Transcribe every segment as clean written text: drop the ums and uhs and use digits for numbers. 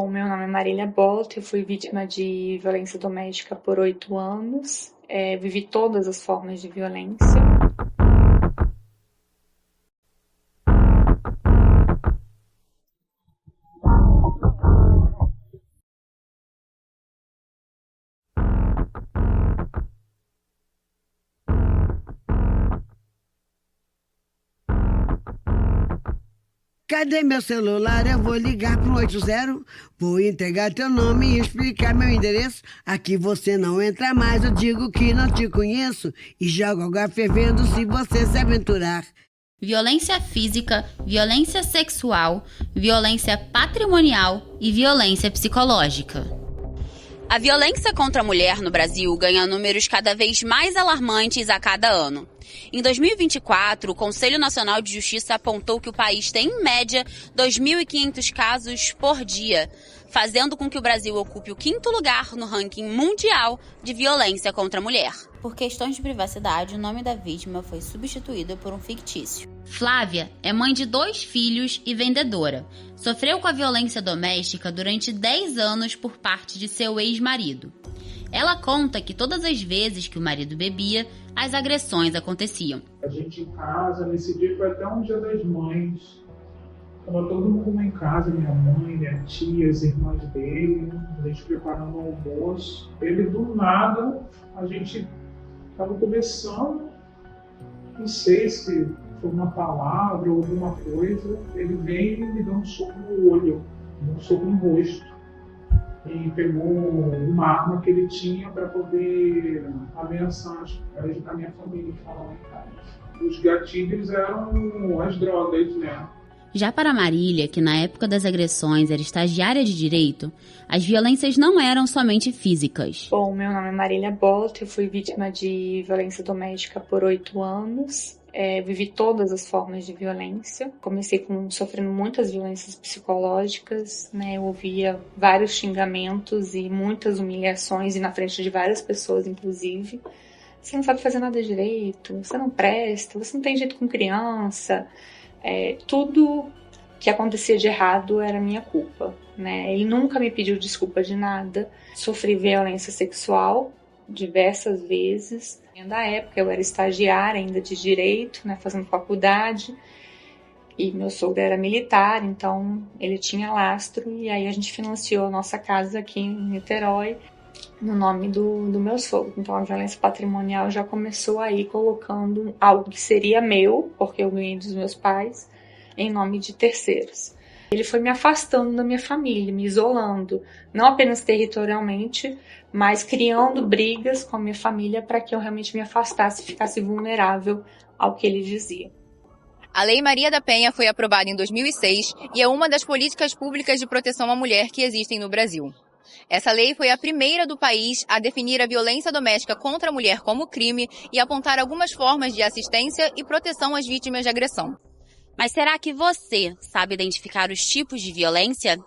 Bom, meu nome é Marília Bolt, eu fui vítima de violência doméstica por 8 anos. Vivi todas as formas de violência. Cadê meu celular? Eu vou ligar pro 80. Vou entregar teu nome e explicar meu endereço. Aqui você não entra mais, eu digo que não te conheço. E jogo água fervendo se você se aventurar. Violência física, violência sexual, violência patrimonial e violência psicológica. A violência contra a mulher no Brasil ganha números cada vez mais alarmantes a cada ano. Em 2024, o Conselho Nacional de Justiça apontou que o país tem, em média, 2.500 casos por dia, fazendo com que o Brasil ocupe o 5º lugar no ranking mundial de violência contra a mulher. Por questões de privacidade, o nome da vítima foi substituído por um fictício. Flávia é mãe de 2 filhos e vendedora. Sofreu com a violência doméstica durante 10 anos por parte de seu ex-marido. Ela conta que todas as vezes que o marido bebia, as agressões aconteciam. A gente em casa, nesse dia foi até um dia das mães. Tava todo mundo em casa, minha mãe, minha tia, as irmãs dele, a gente preparando o almoço. Ele do nada, a gente tava conversando, não sei se foi uma palavra ou alguma coisa, ele veio e me deu um soco no olho, um soco no rosto. E pegou uma arma que ele tinha para poder ameaçar a minha família, falar em casa. Os gatilhos eram as drogas, né? Já para Marília, que na época das agressões era estagiária de direito, as violências não eram somente físicas. Bom, meu nome é Marília Bolt, eu fui vítima de violência doméstica por 8 anos. Vivi todas as formas de violência. Comecei sofrendo muitas violências psicológicas, né? Eu ouvia vários xingamentos e muitas humilhações, e na frente de várias pessoas, inclusive. Você não sabe fazer nada direito, você não presta, você não tem jeito com criança. Tudo que acontecia de errado era minha culpa, né? Ele nunca me pediu desculpa de nada. Sofri violência sexual diversas vezes. Na época eu era estagiária ainda de direito, né, fazendo faculdade, e meu sogro era militar, então ele tinha lastro, e aí a gente financiou a nossa casa aqui em Niterói no nome do meu sogro. Então a violência patrimonial já começou aí colocando algo que seria meu, porque eu ganhei dos meus pais, em nome de terceiros. Ele foi me afastando da minha família, me isolando, não apenas territorialmente, mas criando brigas com a minha família para que eu realmente me afastasse e ficasse vulnerável ao que ele dizia. A Lei Maria da Penha foi aprovada em 2006 e é uma das políticas públicas de proteção à mulher que existem no Brasil. Essa lei foi a primeira do país a definir a violência doméstica contra a mulher como crime e apontar algumas formas de assistência e proteção às vítimas de agressão. Mas será que você sabe identificar os tipos de violência?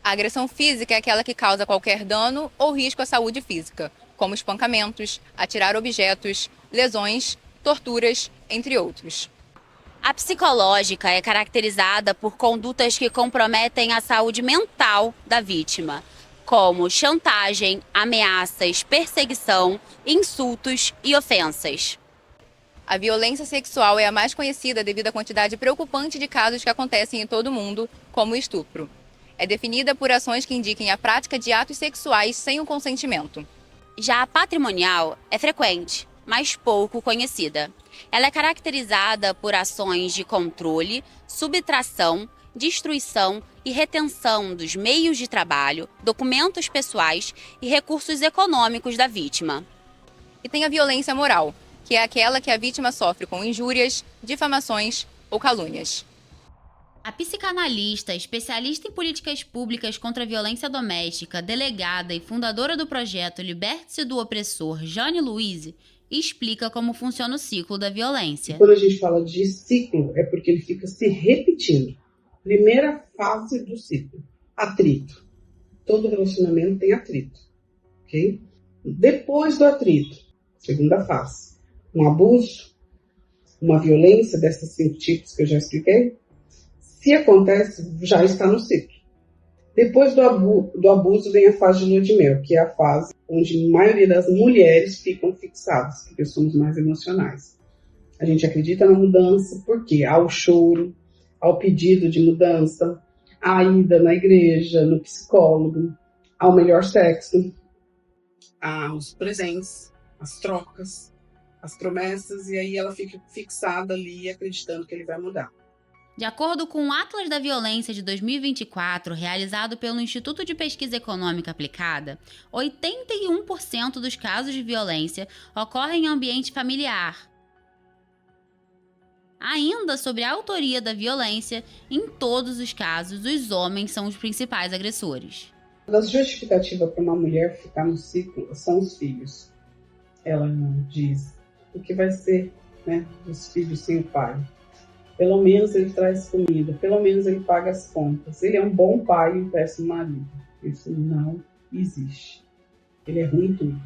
A agressão física é aquela que causa qualquer dano ou risco à saúde física, como espancamentos, atirar objetos, lesões, torturas, entre outros. A psicológica é caracterizada por condutas que comprometem a saúde mental da vítima, como chantagem, ameaças, perseguição, insultos e ofensas. A violência sexual é a mais conhecida devido à quantidade preocupante de casos que acontecem em todo o mundo, como o estupro. É definida por ações que indiquem a prática de atos sexuais sem o consentimento. Já a patrimonial é frequente, mas pouco conhecida. Ela é caracterizada por ações de controle, subtração, destruição e retenção dos meios de trabalho, documentos pessoais e recursos econômicos da vítima. E tem a violência moral, que é aquela que a vítima sofre com injúrias, difamações ou calúnias. A psicanalista, especialista em políticas públicas contra a violência doméstica, delegada e fundadora do projeto Liberte-se do Opressor, Jane Luiz, explica como funciona o ciclo da violência. Quando a gente fala de ciclo, é porque ele fica se repetindo. Primeira fase do ciclo, atrito. Todo relacionamento tem atrito, ok? Depois do atrito, segunda fase, um abuso, uma violência desses 5 tipos que eu já expliquei. Se acontece, já está no ciclo. Depois do abuso vem a fase de lua de mel, que é a fase onde a maioria das mulheres ficam fixadas, porque somos mais emocionais. A gente acredita na mudança, porque há o choro, há o pedido de mudança, há a ida na igreja, no psicólogo, há o melhor sexo, há os presentes, as trocas, as promessas, e aí ela fica fixada ali acreditando que ele vai mudar. De acordo com o Atlas da Violência de 2024, realizado pelo Instituto de Pesquisa Econômica Aplicada, 81% dos casos de violência ocorrem em ambiente familiar. Ainda sobre a autoria da violência, em todos os casos, os homens são os principais agressores. A justificativa para uma mulher ficar no ciclo são os filhos. Ela não diz o que vai ser, né, dos filhos sem o pai. Pelo menos ele traz comida, pelo menos ele paga as contas. Ele é um bom pai e um péssimo marido. Isso não existe. Ele é ruim em tudo.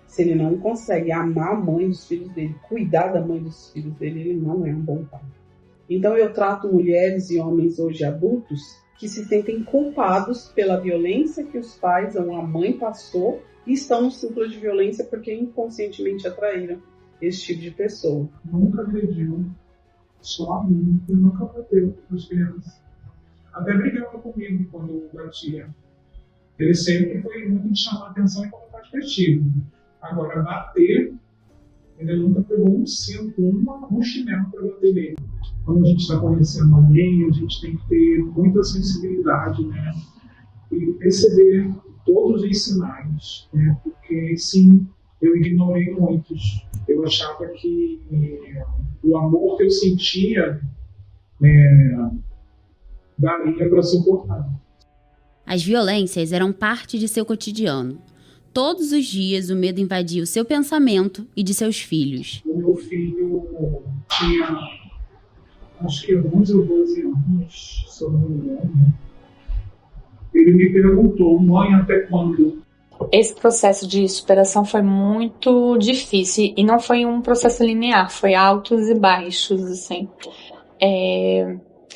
Se ele não consegue amar a mãe dos filhos dele, cuidar da mãe dos filhos dele, ele não é um bom pai. Então eu trato mulheres e homens hoje adultos que se sentem culpados pela violência que os pais ou a mãe passou e estão no ciclo de violência porque inconscientemente atraíram esse tipo de pessoa. Nunca agrediu, só a mim, e nunca bateu nas crianças. Até brigava comigo quando batia. Ele sempre foi muito de chamar atenção e colocar de castigo. Agora, bater, ele nunca pegou um cinto, um chinelo para bater nele. Quando a gente está conhecendo alguém, a gente tem que ter muita sensibilidade, né? E perceber todos os sinais, né? Porque, sim, eu ignorei muitos. Eu achava que o amor que eu sentia daria para suportar. As violências eram parte de seu cotidiano. Todos os dias o medo invadia o seu pensamento e de seus filhos. O meu filho tinha, acho que 11 ou 12 anos, se eu não me engano. Ele me perguntou, mãe, até quando? Esse processo de superação foi muito difícil e não foi um processo linear, foi altos e baixos, assim.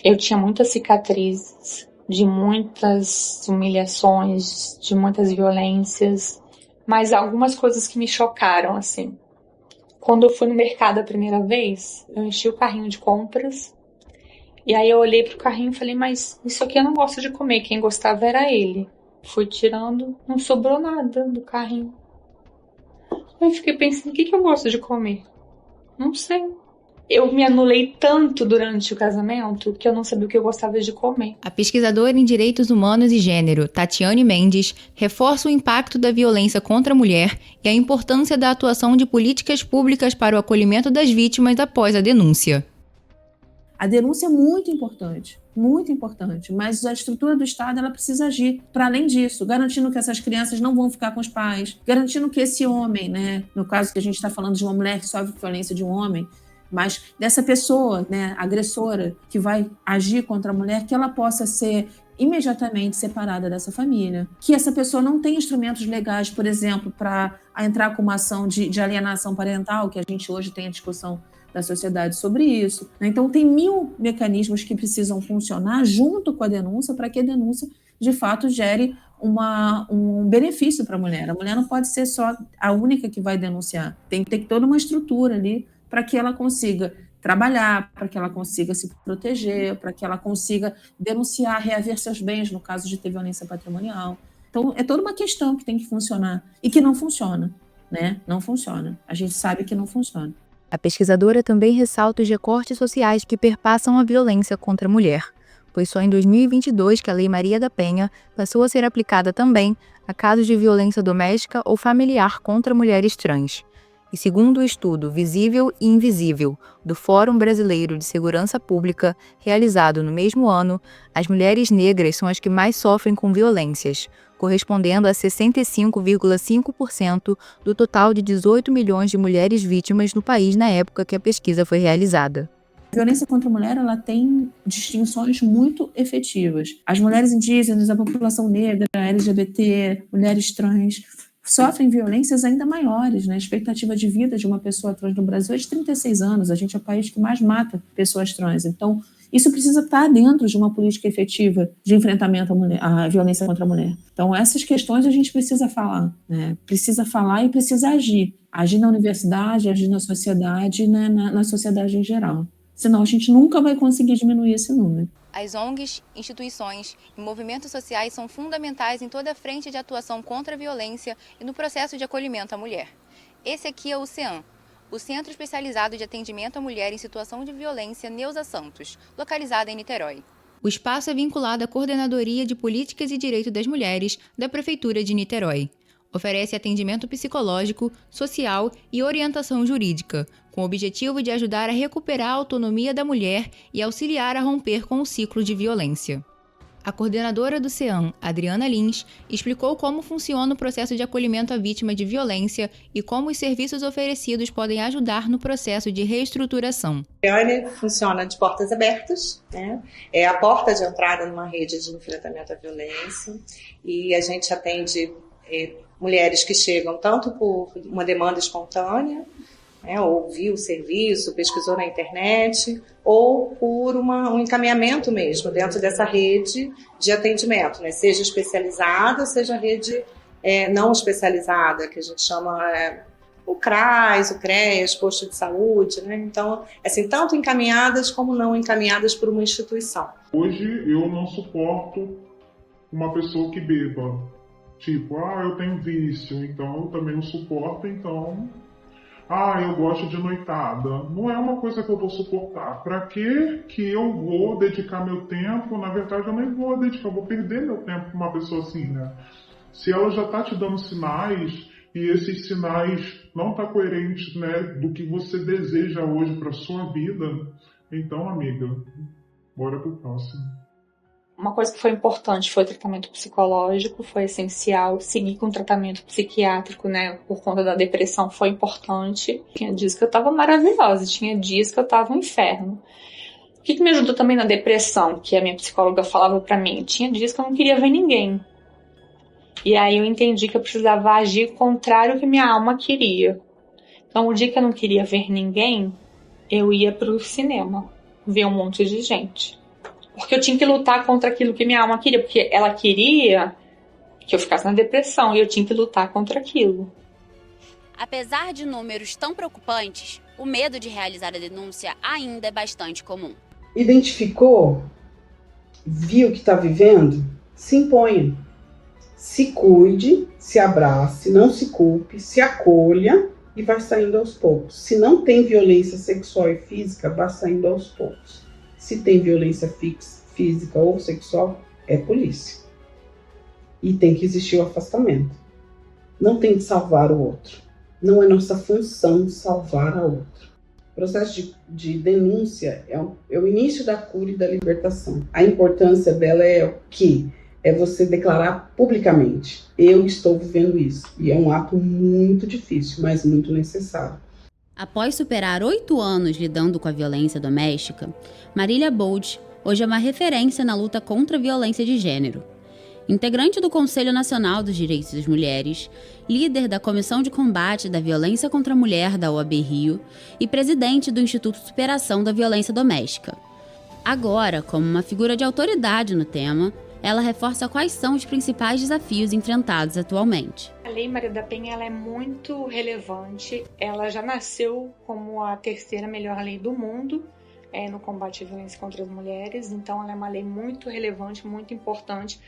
Eu tinha muitas cicatrizes, de muitas humilhações, de muitas violências, mas algumas coisas que me chocaram, assim. Quando eu fui no mercado a primeira vez, eu enchi o carrinho de compras, e aí eu olhei pro carrinho e falei, mas isso aqui eu não gosto de comer, quem gostava era ele. Fui tirando, não sobrou nada do carrinho. Aí fiquei pensando, o que eu gosto de comer? Não sei. Eu me anulei tanto durante o casamento que eu não sabia o que eu gostava de comer. A pesquisadora em Direitos Humanos e Gênero, Tatiane Mendes, reforça o impacto da violência contra a mulher e a importância da atuação de políticas públicas para o acolhimento das vítimas após a denúncia. A denúncia é muito importante, mas a estrutura do Estado ela precisa agir para além disso, garantindo que essas crianças não vão ficar com os pais, garantindo que esse homem, né, no caso que a gente está falando de uma mulher que sofre violência de um homem, mas dessa pessoa, né, agressora, que vai agir contra a mulher, que ela possa ser imediatamente separada dessa família. Que essa pessoa não tem instrumentos legais, por exemplo, para entrar com uma ação de alienação parental, que a gente hoje tem a discussão da sociedade sobre isso. Então, tem 1000 mecanismos que precisam funcionar junto com a denúncia para que a denúncia, de fato, gere um benefício para a mulher. A mulher não pode ser só a única que vai denunciar. Tem que ter toda uma estrutura ali para que ela consiga trabalhar, para que ela consiga se proteger, para que ela consiga denunciar, reaver seus bens no caso de ter violência patrimonial. Então, é toda uma questão que tem que funcionar e que não funciona, né? Não funciona. A gente sabe que não funciona. A pesquisadora também ressalta os recortes sociais que perpassam a violência contra a mulher, pois só em 2022 que a Lei Maria da Penha passou a ser aplicada também a casos de violência doméstica ou familiar contra mulheres trans. E segundo o estudo Visível e Invisível do Fórum Brasileiro de Segurança Pública, realizado no mesmo ano, as mulheres negras são as que mais sofrem com violências, correspondendo a 65,5% do total de 18 milhões de mulheres vítimas no país na época que a pesquisa foi realizada. A violência contra a mulher ela tem distinções muito efetivas. As mulheres indígenas, a população negra, LGBT, mulheres trans, sofrem violências ainda maiores, né? A expectativa de vida de uma pessoa trans no Brasil é de 36 anos. A gente é o país que mais mata pessoas trans. Então, Isso precisa estar dentro de uma política efetiva de enfrentamento à violência contra a mulher. Então, essas questões a gente precisa falar, né? Precisa falar e precisa agir. Agir na universidade, agir na sociedade, né? na sociedade em geral. Senão a gente nunca vai conseguir diminuir esse número. As ONGs, instituições e movimentos sociais são fundamentais em toda a frente de atuação contra a violência e no processo de acolhimento à mulher. Esse aqui é o CEAM, o Centro Especializado de Atendimento à Mulher em Situação de Violência Neuza Santos, localizado em Niterói. O espaço é vinculado à Coordenadoria de Políticas e Direito das Mulheres da Prefeitura de Niterói. Oferece atendimento psicológico, social e orientação jurídica, com o objetivo de ajudar a recuperar a autonomia da mulher e auxiliar a romper com o ciclo de violência. A coordenadora do CEAM, Adriana Lins, explicou como funciona o processo de acolhimento à vítima de violência e como os serviços oferecidos podem ajudar no processo de reestruturação. O CEAM funciona de portas abertas, né? É a porta de entrada numa rede de enfrentamento à violência, e a gente atende mulheres que chegam tanto por uma demanda espontânea, ouviu o serviço, pesquisou na internet, ou por um encaminhamento mesmo dentro dessa rede de atendimento, né? Seja especializada, seja rede não especializada, que a gente chama o CRAS, o CREAS, posto de saúde, né? Então, assim, tanto encaminhadas como não encaminhadas por uma instituição. Hoje eu não suporto uma pessoa que beba. Tipo, eu tenho vício, então eu também não suporto, então... eu gosto de noitada. Não é uma coisa que eu vou suportar. Para que eu vou dedicar meu tempo? Na verdade, eu nem vou dedicar, eu vou perder meu tempo com uma pessoa assim, né? Se ela já tá te dando sinais, e esses sinais não tá coerentes, né, do que você deseja hoje para sua vida, então, amiga, bora pro próximo. Uma coisa que foi importante foi o tratamento psicológico, foi essencial. Seguir com o tratamento psiquiátrico, né, por conta da depressão, foi importante. Tinha dias que eu tava maravilhosa, tinha dias que eu tava um inferno. O que me ajudou também na depressão, que a minha psicóloga falava pra mim? Tinha dias que eu não queria ver ninguém. E aí eu entendi que eu precisava agir contrário ao que minha alma queria. Então, o dia que eu não queria ver ninguém, eu ia pro cinema, ver um monte de gente. Porque eu tinha que lutar contra aquilo que minha alma queria. Porque ela queria que eu ficasse na depressão. E eu tinha que lutar contra aquilo. Apesar de números tão preocupantes, o medo de realizar a denúncia ainda é bastante comum. Identificou? Viu o que está vivendo? Se imponha. Se cuide, se abrace, não se culpe, se acolha e vai saindo aos poucos. Se não tem violência sexual e física, vai saindo aos poucos. Se tem violência física ou sexual, é polícia. E tem que existir o afastamento. Não tem que salvar o outro. Não é nossa função salvar a outro. O processo de denúncia é o início da cura e da libertação. A importância dela é o quê? É você declarar publicamente: eu estou vivendo isso. E é um ato muito difícil, mas muito necessário. Após superar 8 anos lidando com a violência doméstica, Marília Bold hoje é uma referência na luta contra a violência de gênero. Integrante do Conselho Nacional dos Direitos das Mulheres, líder da Comissão de Combate da Violência contra a Mulher da OAB Rio e presidente do Instituto de Superação da Violência Doméstica. Agora, como uma figura de autoridade no tema, ela reforça quais são os principais desafios enfrentados atualmente. A Lei Maria da Penha ela é muito relevante. Ela já nasceu como a terceira melhor lei do mundo no combate à violência contra as mulheres. Então, ela é uma lei muito relevante, muito importante.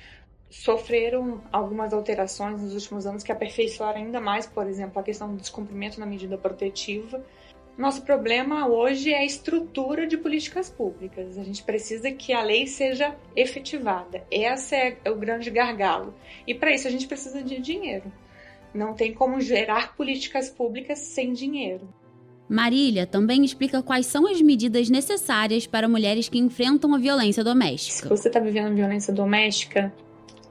Sofreram algumas alterações nos últimos anos que aperfeiçoaram ainda mais, por exemplo, a questão do descumprimento na medida protetiva. Nosso problema hoje é a estrutura de políticas públicas. A gente precisa que a lei seja efetivada. Esse é o grande gargalo. E para isso a gente precisa de dinheiro. Não tem como gerar políticas públicas sem dinheiro. Marília também explica quais são as medidas necessárias para mulheres que enfrentam a violência doméstica. Se você está vivendo violência doméstica,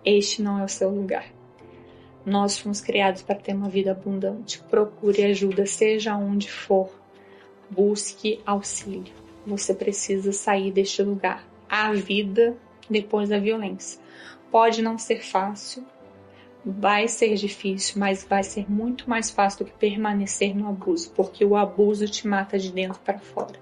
este não é o seu lugar. Nós fomos criados para ter uma vida abundante. Procure ajuda, seja onde for. Busque auxílio. Você precisa sair deste lugar. Há vida depois da violência. Pode não ser fácil, vai ser difícil, mas vai ser muito mais fácil do que permanecer no abuso, porque o abuso te mata de dentro para fora.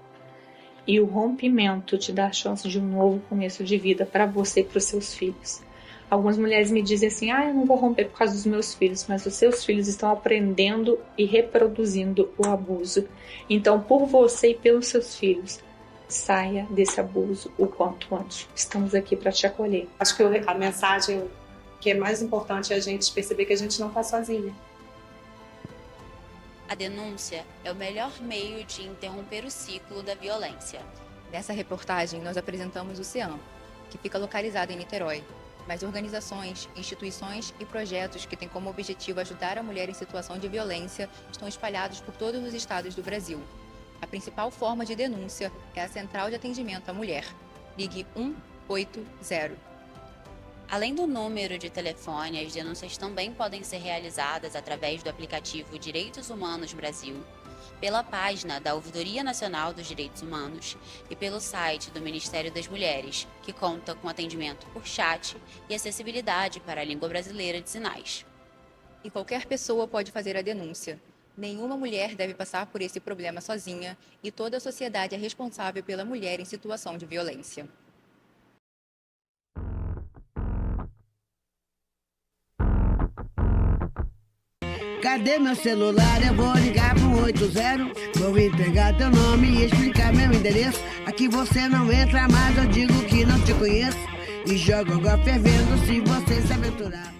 E o rompimento te dá a chance de um novo começo de vida para você e para os seus filhos. Algumas mulheres me dizem assim, eu não vou romper por causa dos meus filhos, mas os seus filhos estão aprendendo e reproduzindo o abuso. Então, por você e pelos seus filhos, saia desse abuso o quanto antes. Estamos aqui para te acolher. Acho que a mensagem que é mais importante é a gente perceber que a gente não está sozinha. A denúncia é o melhor meio de interromper o ciclo da violência. Nessa reportagem, nós apresentamos o CEAM, que fica localizado em Niterói, mas organizações, instituições e projetos que têm como objetivo ajudar a mulher em situação de violência estão espalhados por todos os estados do Brasil. A principal forma de denúncia é a Central de Atendimento à Mulher. Ligue 180. Além do número de telefone, as denúncias também podem ser realizadas através do aplicativo Direitos Humanos Brasil, pela página da Ouvidoria Nacional dos Direitos Humanos e pelo site do Ministério das Mulheres, que conta com atendimento por chat e acessibilidade para a língua brasileira de sinais. E qualquer pessoa pode fazer a denúncia. Nenhuma mulher deve passar por esse problema sozinha e toda a sociedade é responsável pela mulher em situação de violência. Cadê meu celular? Eu vou ligar pro 80. Vou entregar teu nome e explicar meu endereço. Aqui você não entra mais, eu digo que não te conheço. E jogo água fervendo se você se aventurar.